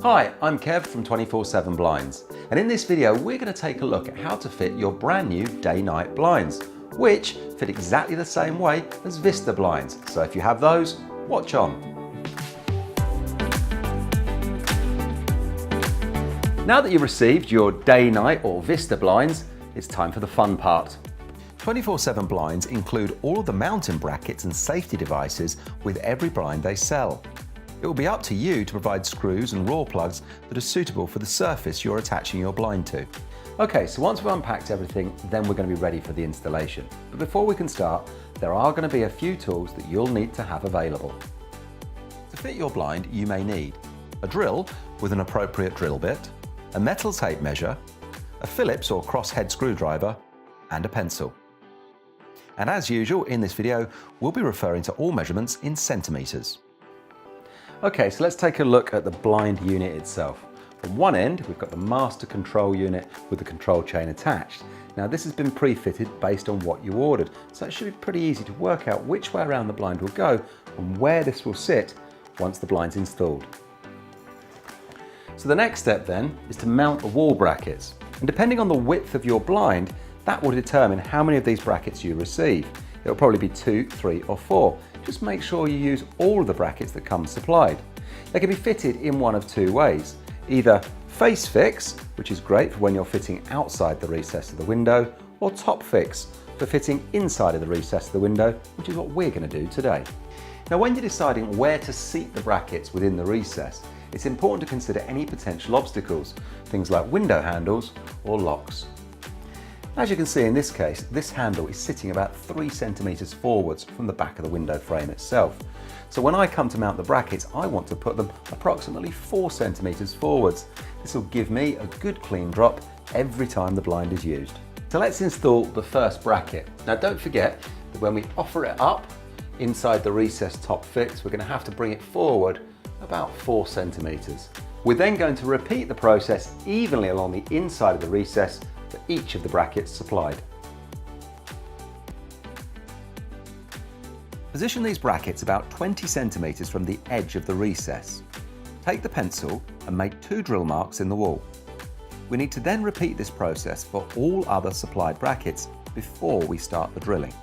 Hi, I'm Kev from 24/7 Blinds, and in this video we're going to take a look at how to fit your brand new day-night blinds, which fit exactly the same way as Vista blinds. So if you have those, watch on. Now that you've received your day-night or Vista blinds, it's time for the fun part. 24/7 Blinds include all of the mounting brackets and safety devices with every blind they sell. It will be up to you to provide screws and raw plugs that are suitable for the surface you're attaching your blind to. Okay, so once we've unpacked everything, then we're going to be ready for the installation. But before we can start, there are going to be a few tools that you'll need to have available. To fit your blind, you may need a drill with an appropriate drill bit, a metal tape measure, a Phillips or crosshead screwdriver, and a pencil. And as usual, in this video, we'll be referring to all measurements in centimetres. Okay, so let's take a look at the blind unit itself. From one end, we've got the master control unit with the control chain attached. Now this has been pre-fitted based on what you ordered, so it should be pretty easy to work out which way around the blind will go and where this will sit once the blind's installed. So the next step then is to mount the wall brackets. And depending on the width of your blind, that will determine how many of these brackets you receive. It'll probably be 2, 3 or 4. Just make sure you use all of the brackets that come supplied. They can be fitted in one of two ways. Either face fix, which is great for when you're fitting outside the recess of the window, or top fix for fitting inside of the recess of the window, which is what we're going to do today. Now when you're deciding where to seat the brackets within the recess, it's important to consider any potential obstacles, things like window handles or locks. As you can see in this case, this handle is sitting about 3 centimetres forwards from the back of the window frame itself. So when I come to mount the brackets, I want to put them approximately 4 centimetres forwards. This will give me a good clean drop every time the blind is used. So let's install the first bracket. Now don't forget that when we offer it up inside the recess top fix, we're going to have to bring it forward about 4 centimetres. We're then going to repeat the process evenly along the inside of the recess for each of the brackets supplied. Position these brackets about 20 centimetres from the edge of the recess. Take the pencil and make 2 drill marks in the wall. We need to then repeat this process for all other supplied brackets before we start the drilling.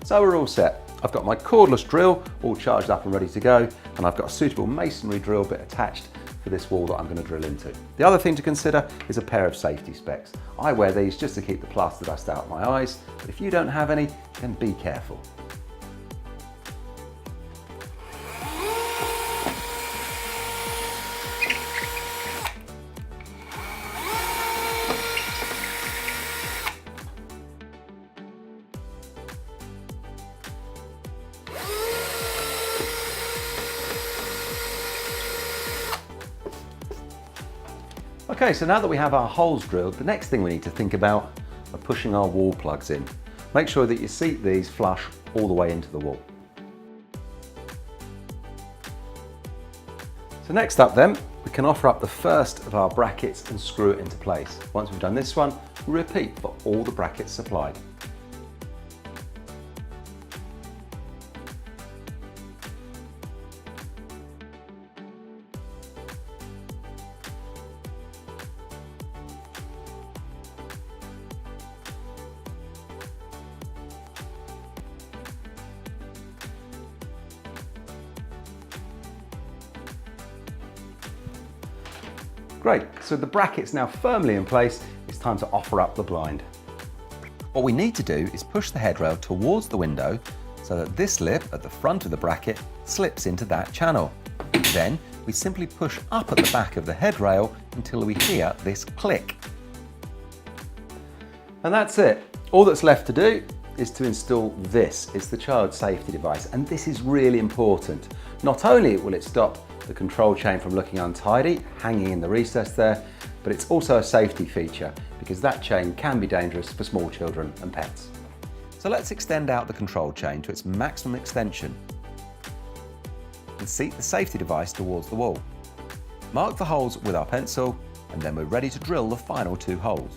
So we're all set. I've got my cordless drill all charged up and ready to go, and I've got a suitable masonry drill bit attached for this wall that I'm going to drill into. The other thing to consider is a pair of safety specs. I wear these just to keep the plaster dust out of my eyes, but if you don't have any, then be careful. Okay, so now that we have our holes drilled, the next thing we need to think about are pushing our wall plugs in. Make sure that you seat these flush all the way into the wall. So next up then, we can offer up the first of our brackets and screw it into place. Once we've done this one, we repeat for all the brackets supplied. Great, so the bracket's now firmly in place, it's time to offer up the blind. What we need to do is push the headrail towards the window so that this lip at the front of the bracket slips into that channel. Then we simply push up at the back of the headrail until we hear this click. And that's it. All that's left to do is to install this. It's the child safety device, and this is really important. Not only will it stop the control chain from looking untidy, hanging in the recess there, but it's also a safety feature because that chain can be dangerous for small children and pets. So let's extend out the control chain to its maximum extension and seat the safety device towards the wall. Mark the holes with our pencil, and then we're ready to drill the final 2 holes.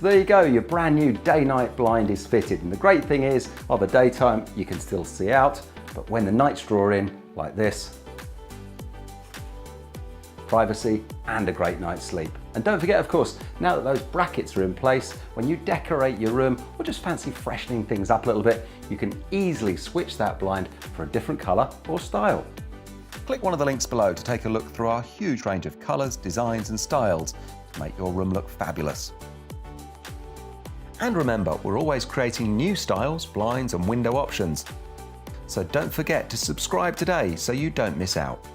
So there you go, your brand new day-night blind is fitted. And the great thing is, of the daytime, you can still see out, but when the nights draw in, like this, privacy and a great night's sleep. And don't forget, of course, now that those brackets are in place, when you decorate your room or just fancy freshening things up a little bit, you can easily switch that blind for a different color or style. Click one of the links below to take a look through our huge range of colors, designs and styles to make your room look fabulous. And remember, we're always creating new styles, blinds and window options. So don't forget to subscribe today so you don't miss out.